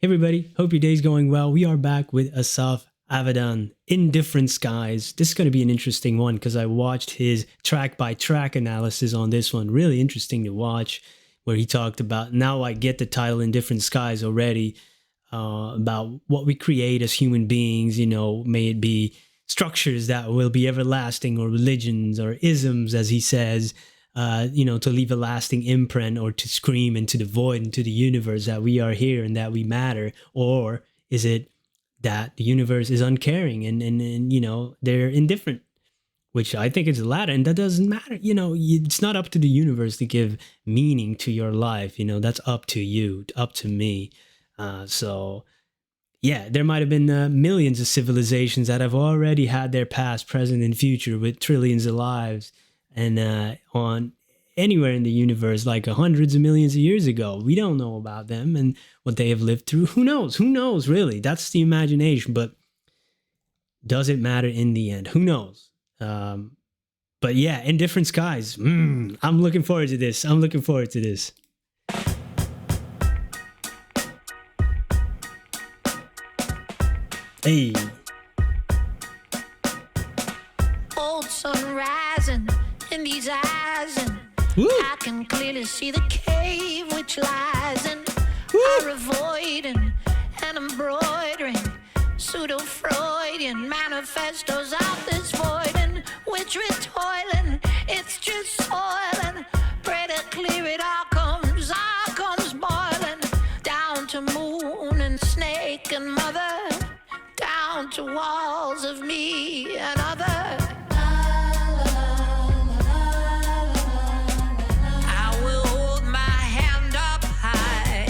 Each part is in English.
Hey everybody, hope your day's going well. We are back with Asaf Avidan, Indifferent Skies. This is going to be an interesting one because I watched his track by track analysis on this one. Really interesting to watch, where he talked about, now I get the title Indifferent Skies already, about what we create as human beings, may it be structures that will be everlasting or religions or isms, as he says, to leave a lasting imprint or to scream into the void, into the universe that we are here and that we matter? Or is it that the universe is uncaring and they're indifferent? Which I think is the latter, and that doesn't matter. It's not up to the universe to give meaning to your life. That's up to you, up to me. So yeah, there might have been millions of civilizations that have already had their past, present, and future with trillions of lives, and on anywhere in the universe, like hundreds of millions of years ago. We don't know about them and what they have lived through. Who knows? Who knows, really? That's the imagination. But does it matter in the end? Who knows? But yeah, Indifferent Skies. I'm looking forward to this. Hey. Old sun rising in these eyes, and Woo. I can clearly see the cave which lies in. Are avoiding and embroidering pseudo-Freudian manifestos of this void in which we're toiling. It's just soiling. Pray to clear it all comes boiling down to moon and snake and mother, down to walls of me and other. I will hold my hand up high,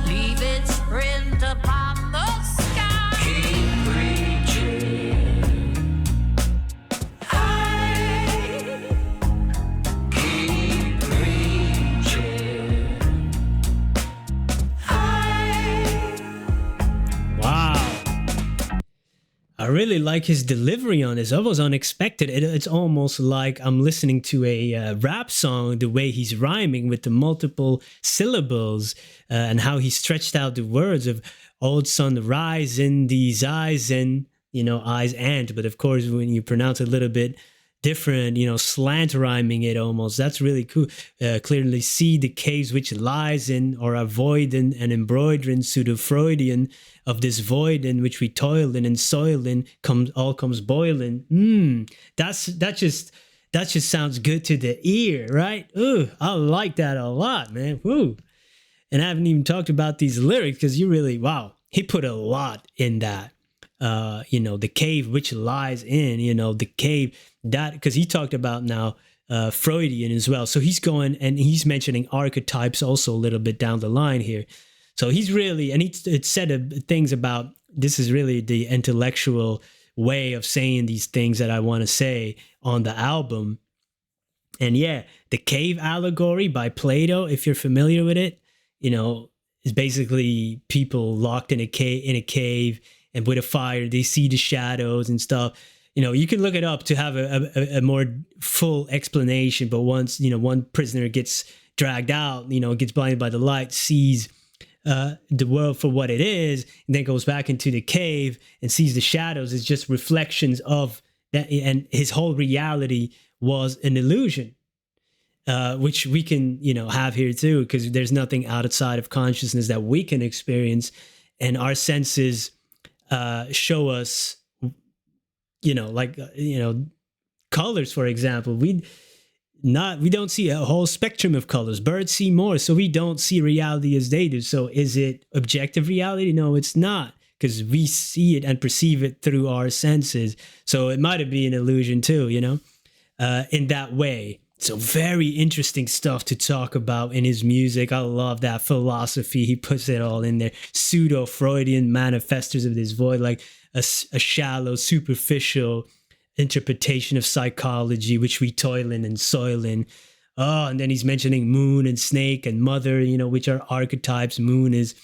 leave its print upon the sky. Keep reaching, I keep reaching. Wow. I really like his delivery on this. That was unexpected. It's almost like I'm listening to a rap song, the way he's rhyming with the multiple syllables, and how he stretched out the words of old sun rising, these eyes, and, eyes and. But of course, when you pronounce it a little bit different, slant rhyming it almost, that's really cool. Clearly see the caves which lies in, or are void and embroidering, pseudo-Freudian, of this void in which we toil in and soil in, comes boiling. That just sounds good to the ear, right? Ooh, I like that a lot, man. Woo. And I haven't even talked about these lyrics, because he put a lot in that. The cave which lies in, the cave that, because he talked about now Freudian as well. So he's going and he's mentioning archetypes also a little bit down the line here. So he's really, and it said things about, this is really the intellectual way of saying these things that I want to say on the album. And yeah, the cave allegory by Plato, if you're familiar with it, is basically people locked in a cave and with a fire, they see the shadows and stuff. You can look it up to have a more full explanation. But once, one prisoner gets dragged out, gets blinded by the light, sees the world for what it is, and then goes back into the cave and sees the shadows, it's just reflections of that. And his whole reality was an illusion, which we can, have here too, because there's nothing outside of consciousness that we can experience. And our senses show us, colors, for example. We don't see a whole spectrum of colors. Birds see more, so we don't see reality as they do. So is it objective reality? No, it's not, because we see it and perceive it through our senses. So it might be an illusion too, in that way. So very interesting stuff to talk about in his music. I love that philosophy. He puts it all in there. Pseudo-Freudian manifestors of this void, like a shallow, superficial interpretation of psychology, which we toil in and soil in. Oh, and then he's mentioning moon and snake and mother, which are archetypes. Moon is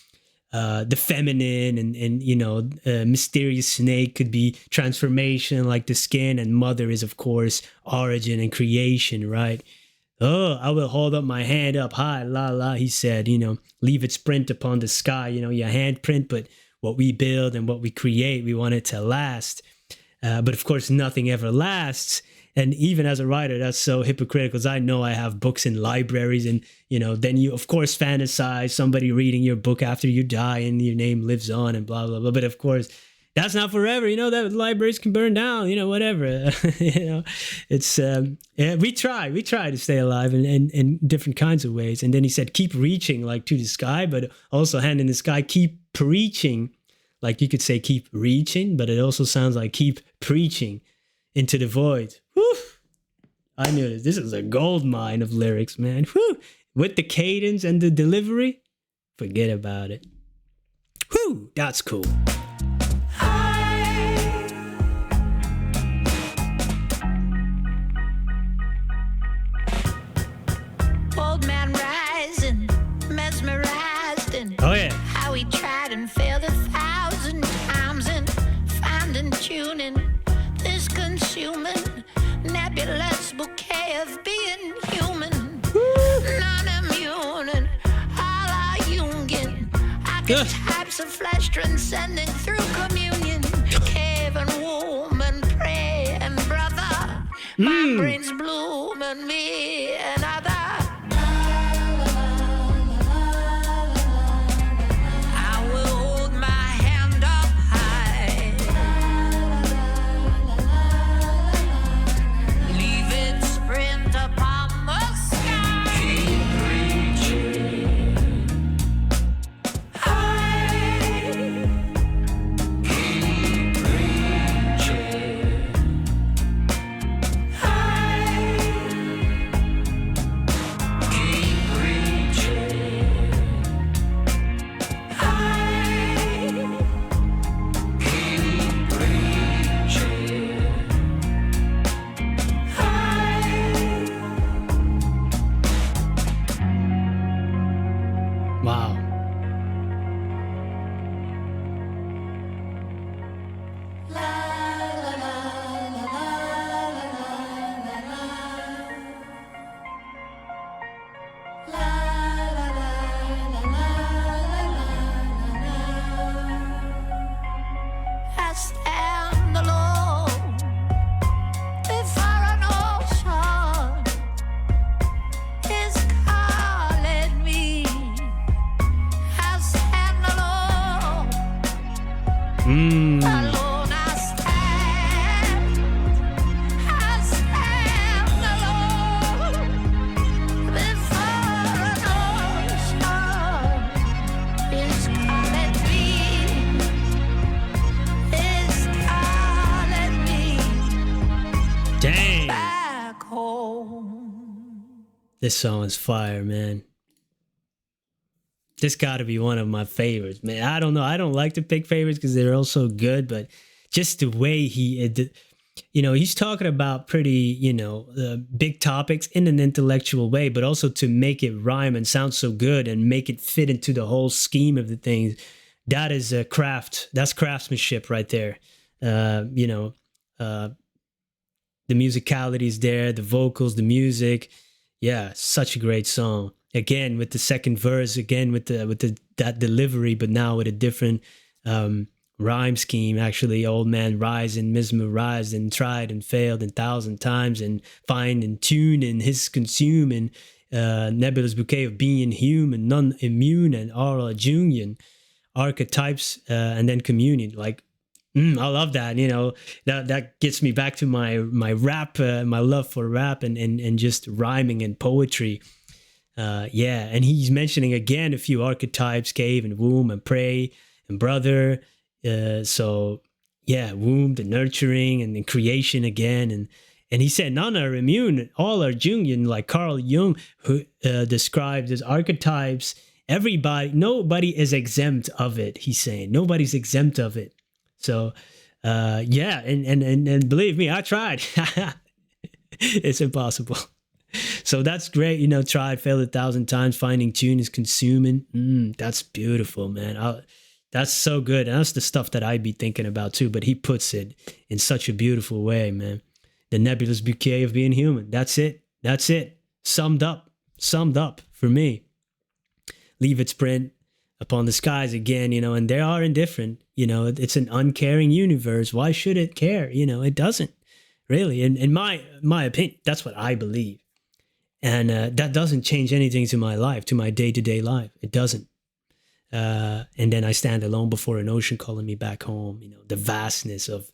the feminine, and mysterious snake could be transformation, like the skin, and mother is, of course, origin and creation, right? Oh, I will hold up my hand up high, la la, he said, leave its print upon the sky, your handprint, but what we build and what we create, we want it to last. But of course, nothing ever lasts. And even as a writer, that's so hypocritical, because I know I have books in libraries, and then you of course fantasize somebody reading your book after you die and your name lives on and blah blah blah. But of course, that's not forever. That libraries can burn down. Whatever. It's we try to stay alive in different kinds of ways. And then he said, keep reaching like to the sky, but also hand in the sky, keep preaching. Like you could say keep reaching, but it also sounds like keep preaching into the void. Whew. I knew this. This is a gold mine of lyrics, man. Whew. With the cadence and the delivery, forget about it. Whew, that's cool. Old man rising, mesmerized, and Oh yeah. how he tried and failed 1,000 times in finding tuning this consuming nebulous bouquet of being human, non-immune and all are Jungian archetypes of flesh transcending through communion, cave and womb and prey and brother, my brain's bloom and me and other. I will hold my hand up high, leave it sprint upon the sky. Wow. I stand alone before an ocean is calling me. I stand alone, alone I stand. I stand alone before an ocean is calling me. Is calling me Dang. back home. This song is fire, man. This got to be one of my favorites, man. I don't know. I don't like to pick favorites because they're all so good, but just the way he's talking about pretty, big topics in an intellectual way, but also to make it rhyme and sound so good and make it fit into the whole scheme of the things. That is a craft. That's craftsmanship right there. The musicality is there, the vocals, the music. Yeah, such a great song. Again, with the second verse, again with that delivery, but now with a different rhyme scheme. Actually, old man rising, mesmerized, and tried and failed 1,000 times, and find and tune in his consuming nebulous bouquet of being human, non-immune, and all are Jungian archetypes, and then communion. Like, I love that. That gets me back to my rap, my love for rap and just rhyming and poetry. And he's mentioning again a few archetypes: cave and womb and prey and brother. Womb, the nurturing, and the creation again, and he said none are immune, all are Jungian, like Carl Jung, who described as archetypes. Nobody is exempt of it. He's saying nobody's exempt of it. So, and believe me, I tried. It's impossible. So that's great. Tried, failed 1,000 times, finding tune is consuming. That's beautiful, man. That's so good. And that's the stuff that I'd be thinking about too. But he puts it in such a beautiful way, man. The nebulous bouquet of being human. That's it. That's it. summed up for me. Leave its print upon the skies again, and they are indifferent. It's an uncaring universe. Why should it care? It doesn't really. In my opinion, that's what I believe. And that doesn't change anything to my life, to my day-to-day life. It doesn't. And then I stand alone before an ocean calling me back home. The vastness of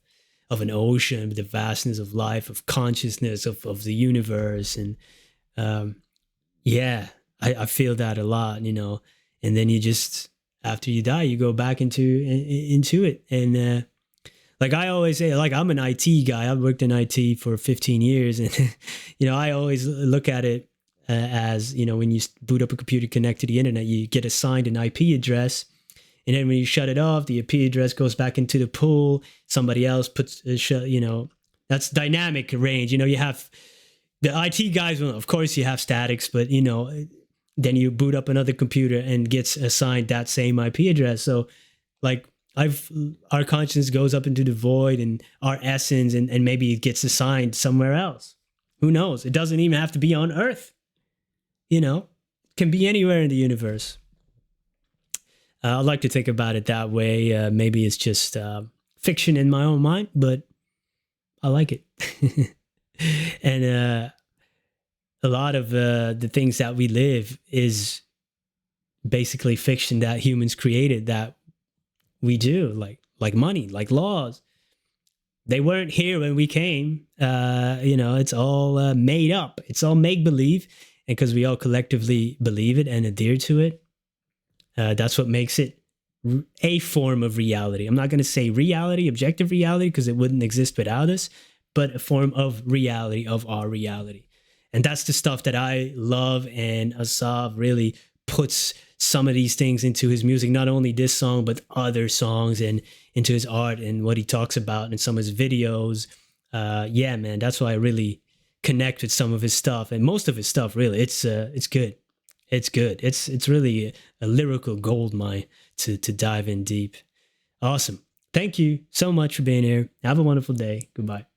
an ocean, the vastness of life, of consciousness, of the universe. And I feel that a lot, and then you just, after you die, you go back into it. And like I always say, like I'm an IT guy. I've worked in IT for 15 years. And, I always look at it as, when you boot up a computer, connect to the internet, you get assigned an IP address. And then when you shut it off, the IP address goes back into the pool. Somebody else puts, that's dynamic range. You have the IT guys, well, of course you have statics, but, then you boot up another computer and gets assigned that same IP address. So like our consciousness goes up into the void and our essence, and maybe it gets assigned somewhere else. Who knows? It doesn't even have to be on Earth. It can be anywhere in the universe. I like to think about it that way. Maybe it's just fiction in my own mind, but I like it. And a lot of the things that we live is basically fiction that humans created, that we do, like money, like laws. They weren't here when we came. It's all made up. It's all make-believe. And because we all collectively believe it and adhere to it, that's what makes it a form of reality. I'm not going to say reality, objective reality, because it wouldn't exist without us, but a form of reality, of our reality. And that's the stuff that I love. And Asaf really puts some of these things into his music, not only this song, but other songs, and into his art and what he talks about in some of his videos. Man, that's why I really connect with some of his stuff, and most of his stuff, really. It's good. It's good. It's really a lyrical gold mine to dive in deep. Awesome. Thank you so much for being here. Have a wonderful day. Goodbye.